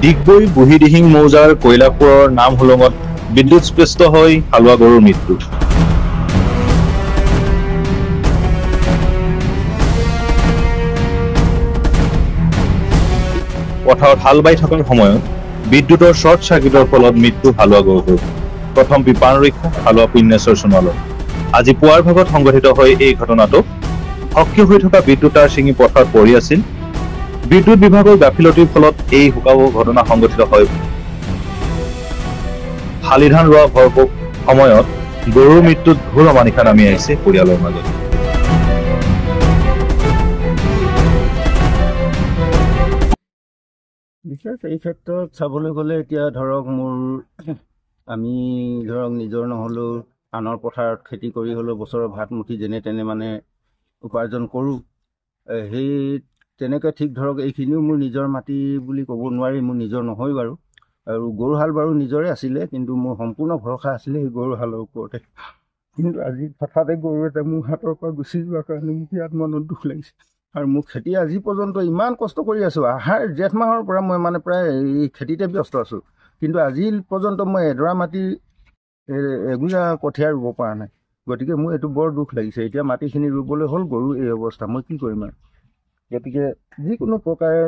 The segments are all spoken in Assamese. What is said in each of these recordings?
ডিগবৈ বুঢ়ীদিহিং মৌজাৰ কৈলাপুৰৰ নাম হোলঙত বিদ্যুৎস্পৃষ্ট হৈ হালোৱা গৰুৰ মৃত্যু। পথাৰত হাল বাই থকাৰ সময়ত বিদ্যুতৰ শ্বৰ্ট চাৰ্কিটৰ ফলত মৃত্যু হালোৱা গৰুৰ। প্ৰথম বিপান ৰক্ষা হালোৱা পুণ্যেশ্বৰ সোণোৱালৰ। আজি পুৱাৰ ভাগত সংঘটিত হয় এই ঘটনাটো। সক্ৰিয় হৈ থকা বিদ্যুৎ তাঁৰ ছিঙি পথাৰত পৰি আছিল। বিদ্যুৎ বিভাগৰ গাফিলতিৰ ফলত এই শোকাবহ ঘটনা সংঘটিত হয়। শালি ধান ৰোৱা ভৰপূৰ সময়ত গৰুৰ মৃত্যুত ঘোৰ অমানিশা নামি আহিছে পৰিয়ালৰ মাজত। বিশেষ এই ক্ষেত্ৰত চাবলৈ গ'লে এতিয়া ধৰক আমি ধৰক নিজৰ নহ'লেও আনৰ পথাৰত খেতি কৰি হ'লেও বছৰৰ ভাত মুঠি যেনে তেনে মানে উপাৰ্জন কৰোঁ। সেই তেনেকৈ ঠিক ধৰক এইখিনিও মোৰ নিজৰ মাটি বুলি ক'ব নোৱাৰি, মোৰ নিজৰ নহয় বাৰু। আৰু গৰু হাল বাৰু নিজৰে আছিলে, কিন্তু মোৰ সম্পূৰ্ণ ভৰসা আছিলে সেই গৰু হালৰ ওপৰতে। কিন্তু আজি হঠাতে গৰু এটা মোৰ হাতৰ পৰা গুচি যোৱাৰ কাৰণে মোক ইয়াত মনত দুখ লাগিছে। আৰু মোৰ খেতি আজি পৰ্যন্ত ইমান কষ্ট কৰি আছোঁ, আহাৰ জেঠ মাহৰ পৰা মই মানে প্ৰায় এই খেতিতে ব্যস্ত আছোঁ, কিন্তু আজি পৰ্যন্ত মই এডৰা মাটি এগুজা কঠীয়া ৰুব পৰা নাই। গতিকে মোৰ এইটো বৰ দুখ লাগিছে। এতিয়া মাটিখিনি ৰুবলৈ হ'ল, গৰু এই অৱস্থা, মই কি কৰিম আৰু। গতিকে যিকোনো প্ৰকাৰে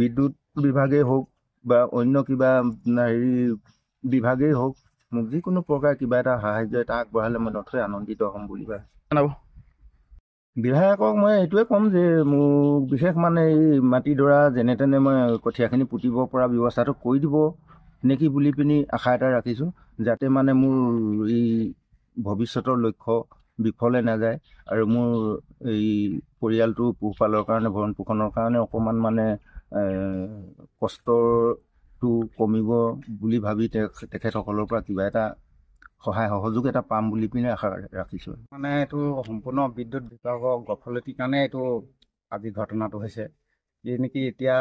বিদ্যুৎ বিভাগেই হওক বা অন্য কিবা বিভাগেই হওক, মোক যিকোনো প্ৰকাৰে কিবা এটা সাহাৰ্য এটা আগবঢ়ালে মই নথৈ আনন্দিত হ'ম বুলি ভাবিছোঁ। বিধায়কক মই এইটোৱে ক'ম যে মোক বিশেষ মানে এই মাটিডৰা যেনে তেনে মই কঠীয়াখিনি পুতিব পৰা ব্যৱস্থাটো কৰি দিব নেকি বুলি পিনি আশা এটা ৰাখিছোঁ, যাতে মানে মোৰ এই ভৱিষ্যতৰ লক্ষ্য বিফলে নাযায় আৰু মোৰ এই পৰিয়ালটো পোহপালৰ কাৰণে, ভৰণ পোষণৰ কাৰণে অকণমান মানে কষ্টটো কমিব বুলি ভাবি তেখেতসকলৰ পৰা কিবা এটা সহায় সহযোগ এটা পাম বুলি পিনে আশা ৰাখিছোঁ। মানে এইটো সম্পূৰ্ণ বিদ্যুৎ বিভাগৰ গাফিলতিৰ কাৰণে এইটো আজি ঘটনাটো হৈছে। যি নেকি এতিয়া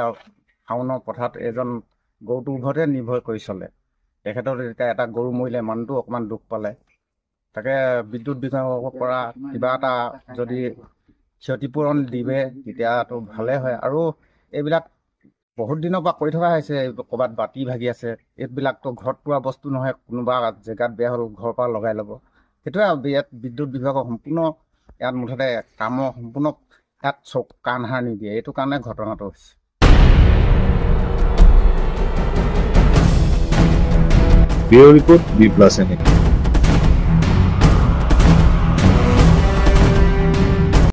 শাওনৰ পথাৰত এজন গৰুটোৰ ওপৰতে নিৰ্ভৰ কৰি চলে। তেখেতৰ এতিয়া এটা গৰু মৰিলে মানুহটো অকণমান দুখ পালে। তাকে বিদ্যুৎ বিভাগৰ পৰা কিবা এটা যদি ক্ষতিপূৰণ দিবে তেতিয়াতো ভালে হয়। আৰু এইবিলাক বহুত দিনৰ পৰা কৰি থকা হৈছে, ক'ৰবাত বাতি ভাগি আছে, এইবিলাকতো ঘৰত পোৱা বস্তু নহয়, কোনোবা জেগাত বেয়া হ'ল ঘৰৰ পৰা লগাই ল'ব। সেইটোৱে ইয়াত বিদ্যুৎ বিভাগৰ সম্পূৰ্ণ ইয়াত মুঠতে কামৰ সম্পূৰ্ণ ইয়াত কাণ সাৰ নিদিয়ে, এইটো কাৰণে ঘটনাটো হৈছে। Bureau report B plus N.